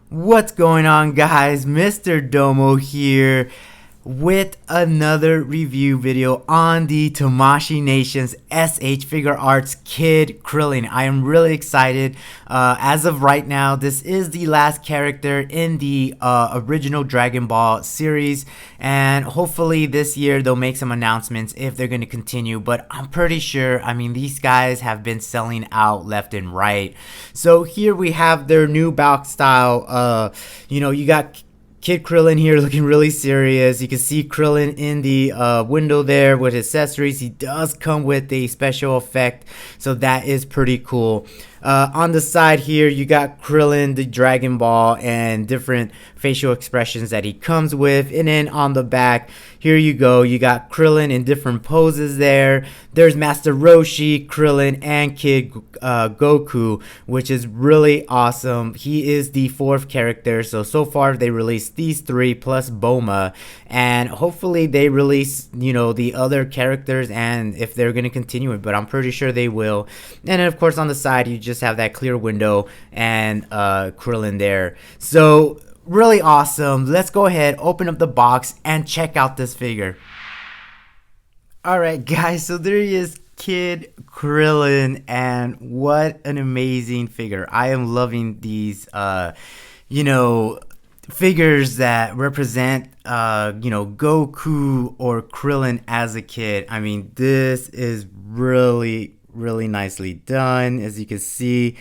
What's going on, guys? Mr. Domo here with another review video on the Tamashii Nations S.H Figuarts Kid Krillin. I am really excited. As of right now, this is the last character in the original Dragon Ball series, and hopefully this year they'll make some announcements if they're going to continue, but I'm pretty sure, I mean, these guys have been selling out left and right. So here we have their new box style. You got Kid Krillin here looking really serious. You can see Krillin in the window there with accessories. He does come with a special effect, so that is pretty cool. On the side here, you got Krillin, the Dragon Ball, and different facial expressions that he comes with. And then on the back, here you go. You got Krillin in different poses there. There's Master Roshi, Krillin, and Kid Goku, which is really awesome. He is the fourth character. So far they released these three plus Boma, and hopefully they release, the other characters, and if they're going to continue it, but I'm pretty sure they will. And then of course on the side, you just have that clear window and Krillin there. So really awesome. Let's go ahead, open up the box, and check out this figure. Alright guys, so there he is, Kid Krillin, and what an amazing figure. I am loving these figures that represent Goku or Krillin as a kid. I mean, this is really nicely done. As you can see,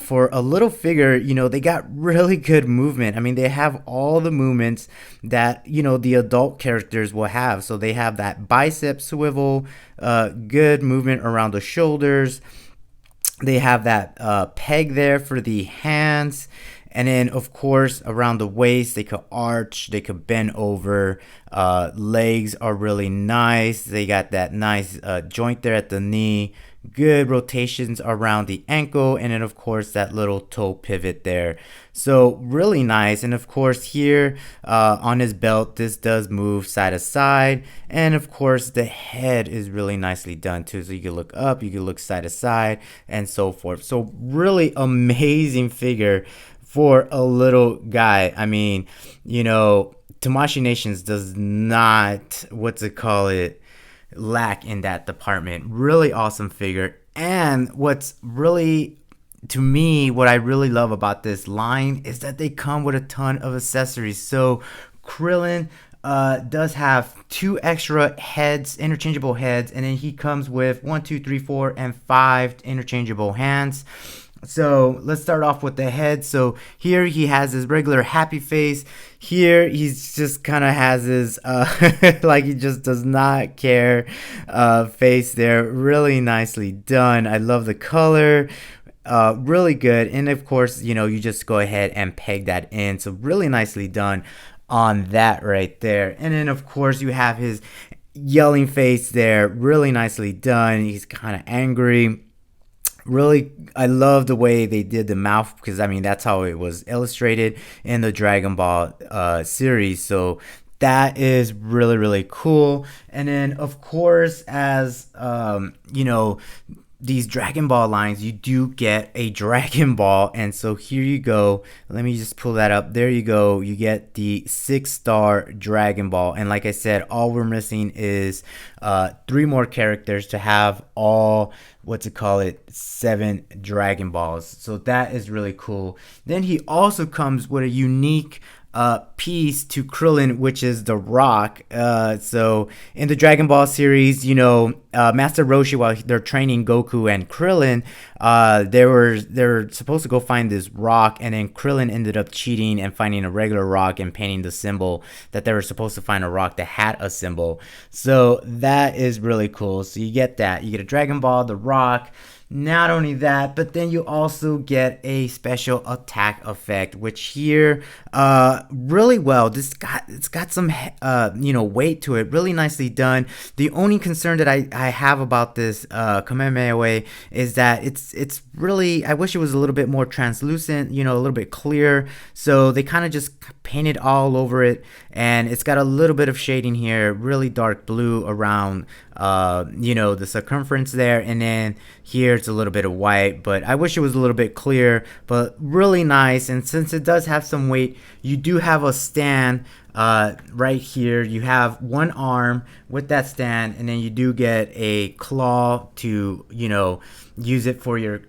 for a little figure, they got really good movement. I mean, they have all the movements that the adult characters will have. So they have that bicep swivel, good movement around the shoulders. They have that peg there for the hands. And then, of course, around the waist, they could arch, they could bend over. Legs are really nice. They got that nice joint there at the knee. Good rotations around the ankle. And then, of course, that little toe pivot there. So, really nice. And, of course, here on his belt, this does move side to side. And, of course, the head is really nicely done, too. So, you can look up, you can look side to side, and so forth. So, really amazing figure for a little guy. I mean, Tamashii Nations does not, lack in that department. Really awesome figure. And what's really, to me, what I really love about this line is that they come with a ton of accessories. So Krillin does have 2 extra heads, interchangeable heads, and then he comes with 1, 2, 3, 4, and 5 interchangeable hands. So let's start off with the head. So here he has his regular happy face. Here he's just kind of has his like he just does not care face there. Really nicely done. I love the color. Really good. And of course, you just go ahead and peg that in. So really nicely done on that right there. And then of course you have his yelling face there. Really nicely done. He's kind of angry. Really, I love the way they did the mouth, because I mean that's how it was illustrated in the Dragon Ball series. So that is really cool. And then of course, as these Dragon Ball lines, you do get a Dragon Ball, and so here you go. Let me just pull that up. There you go. You get the 6-star Dragon Ball, and like I said, all we're missing is 3 more characters to have all 7 Dragon Balls. So that is really cool. Then he also comes with a unique piece to Krillin, which is the rock. So in the Dragon Ball series, Master Roshi, while they're training Goku and Krillin, they're supposed to go find this rock, and then Krillin ended up cheating and finding a regular rock and painting the symbol that they were supposed to find a rock that had a symbol. So that is really cool. So you get that. You get a Dragon Ball, the rock. Not only that, but then you also get a special attack effect, which here really well. It's got some weight to it, really nicely done. The only concern that I have about this Kamehameha Wave is that it's really, I wish it was a little bit more translucent, a little bit clear. So they kind of just painted all over it, and it's got a little bit of shading here, really dark blue around the circumference there, and then here it's a little bit of white, but I wish it was a little bit clear, but really nice. And since it does have some weight, you do have a stand right here. You have one arm with that stand, and then you do get a claw to use it for your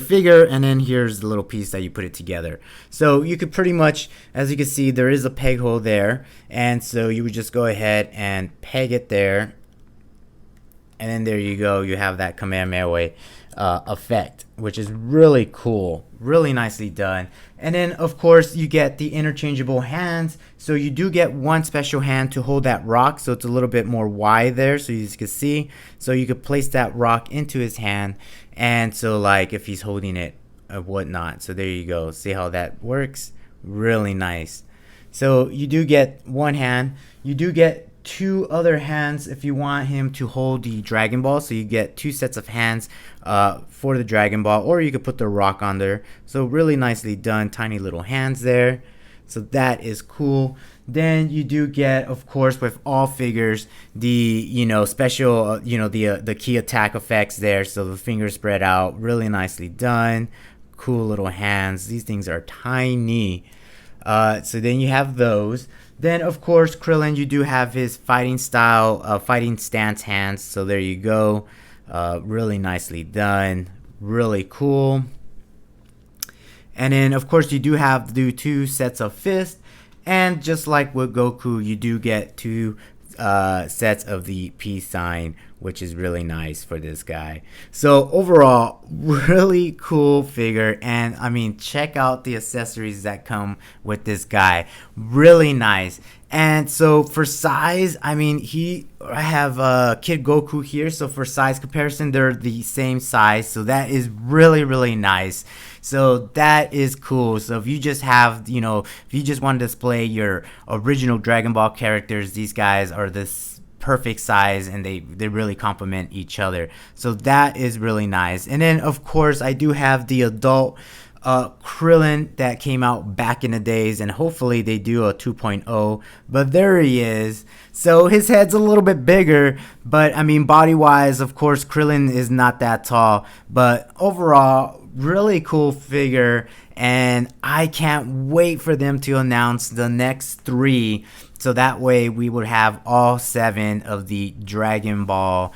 figure, and then here's the little piece that you put it together. So you could pretty much, as you can see, there is a peg hole there, and so you would just go ahead and peg it there, and then there you go, you have that Kamehameha Wave effect, which is really cool, really nicely done. And then of course you get the interchangeable hands, so you do get one special hand to hold that rock, so it's a little bit more wide there, so you can see, so you could place that rock into his hand, and so like if he's holding it or whatnot. So there you go, see how that works, really nice. So you do get one hand, you do get two other hands if you want him to hold the Dragon Ball, so you get two sets of hands for the Dragon Ball, or you could put the rock on there. So really nicely done, tiny little hands there, so that is cool. Then you do get, of course, with all figures, the special the key attack effects there, so the fingers spread out, really nicely done, cool little hands. These things are tiny. So then you have those. Then of course Krillin, you do have his fighting style, fighting stance hands, so there you go, really nicely done, really cool. And then of course you do have two sets of fists, and just like with Goku, you do get two sets of the peace sign, which is really nice for this guy. So overall, really cool figure, and I mean, check out the accessories that come with this guy, really nice. And so for size, I mean, I have Kid Goku here, so for size comparison, they're the same size, so that is really nice. So that is cool. So if you just have, if you just want to display your original Dragon Ball characters, these guys are this perfect size, and they really complement each other. So that is really nice. And then of course I do have the adult Krillin that came out back in the days, and hopefully they do a 2.0, but there he is. So his head's a little bit bigger, but I mean, body wise, of course Krillin is not that tall, but overall really cool figure, and I can't wait for them to announce the next 3, so that way we would have all 7 of the Dragon Ball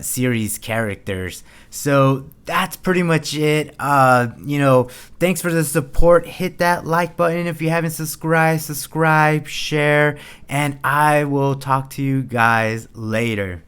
series characters. So that's pretty much it. Thanks for the support. Hit that like button if you haven't subscribe, share, and I will talk to you guys later.